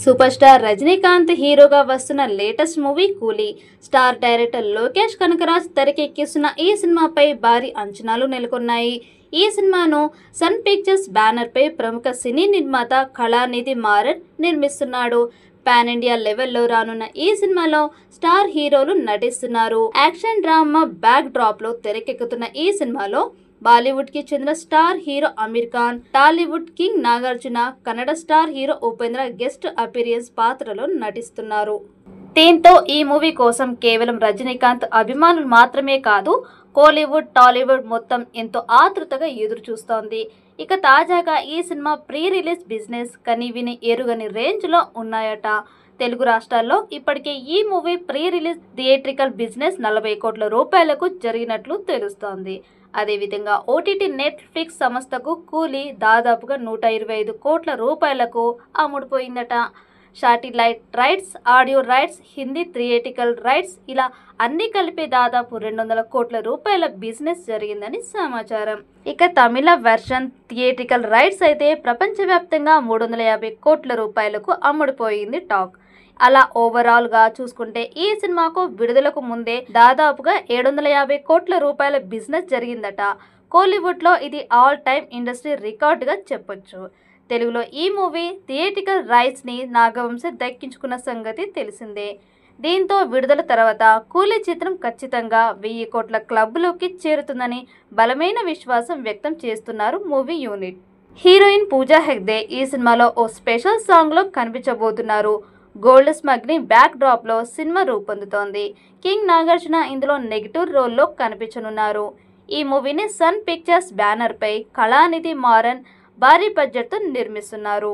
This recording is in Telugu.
సూపర్ స్టార్ రజనీకాంత్ హీరోగా వస్తున్న లేటెస్ట్ మూవీ కూలీ. స్టార్ డైరెక్టర్ లోకేష్ కనకరాజ్ తెరకెక్కిస్తున్న ఈ సినిమాపై భారీ అంచనాలు నెలకొన్నాయి. ఈ సినిమాను సన్ పిక్చర్స్ బ్యానర్ పై ప్రముఖ సినీ నిర్మాత కళానిధి మారన్ నిర్మిస్తున్నాడు. పాన్ ఇండియా లెవెల్లో రానున్న ఈ సినిమాలో స్టార్ హీరోలు నటిస్తున్నారు. యాక్షన్ డ్రామా బ్యాక్ డ్రాప్ లో తెరకెక్కుతున్న ఈ సినిమాలో బాలీవుడ్ కి చెందిన star hero Aamir Khan, Tollywood king Nagarjuna, Kannada star hero Upendra guest appearance పాత్రలో నటిస్తున్నారు. దీంతో ఈ మూవీ కోసం కేవలం రజనీకాంత్ అభిమానులు మాత్రమే కాదు, కోలీవుడ్, టాలీవుడ్ మొత్తం ఎంతో ఆతృతగా ఎదురు చూస్తోంది. ఇక తాజాగా ఈ సినిమా ప్రీ రిలీజ్ బిజినెస్ కనివిని ఎరుగని రేంజ్ లో ఉన్నాయట. తెలుగు రాష్ట్రాల్లో ఇప్పటికే ఈ movie pre release theatrical business 40 కోట్ల రూపాయలకు జరిగినట్లు తెలుస్తోంది. అదేవిధంగా ఓటీటీ నెట్ఫ్లిక్స్ సంస్థకు కూలీ దాదాపుగా 125 కోట్ల రూపాయలకు అమ్ముడుపోయిందట. Satellite rights, audio rights, Hindi theatrical rights ఇలా అన్ని కలిపి దాదాపు 200 కోట్ల రూపాయల బిజినెస్ జరిగిందని సమాచారం. ఇక తమిళ వెర్షన్ థియేట్రికల్ రైట్స్ అయితే ప్రపంచవ్యాప్తంగా 350 కోట్ల రూపాయలకు అమ్ముడుపోయింది టాక్. అలా ఓవరాల్ గా చూసుకుంటే ఈ సినిమాకు విడుదలకు ముందే దాదాపుగా 750 కోట్ల రూపాయల బిజినెస్ జరిగిందట. కోలీవుడ్ లో ఇది ఆల్ టైమ్ ఇండస్ట్రీ రికార్డుగా చెప్పొచ్చు. తెలుగులో ఈ మూవీ థియేట్రికల్ రైట్స్ ని నాగవంశి దక్కించుకున్న సంగతి తెలిసిందే. దీంతో విడుదల తర్వాత కూలీ చిత్రం ఖచ్చితంగా 1000 కోట్ల క్లబ్లోకి చేరుతుందని బలమైన విశ్వాసం వ్యక్తం చేస్తున్నారు movie unit. Heroine Pooja Hegde ఈ సినిమాలో ఓ స్పెషల్ సాంగ్ లో కనిపించబోతున్నారు. గోల్డ్ స్మగ్లింగ్ బ్యాక్ డ్రాప్ లో సినిమా రూపొందుతోంది. కింగ్ నాగార్జున ఇందులో నెగిటివ్ రోల్లో కనిపించనున్నారు. ఈ మూవీని సన్ పిక్చర్స్ బ్యానర్ పై కళానిధి మారన్ భారీ బడ్జెట్ తో నిర్మిస్తున్నారు.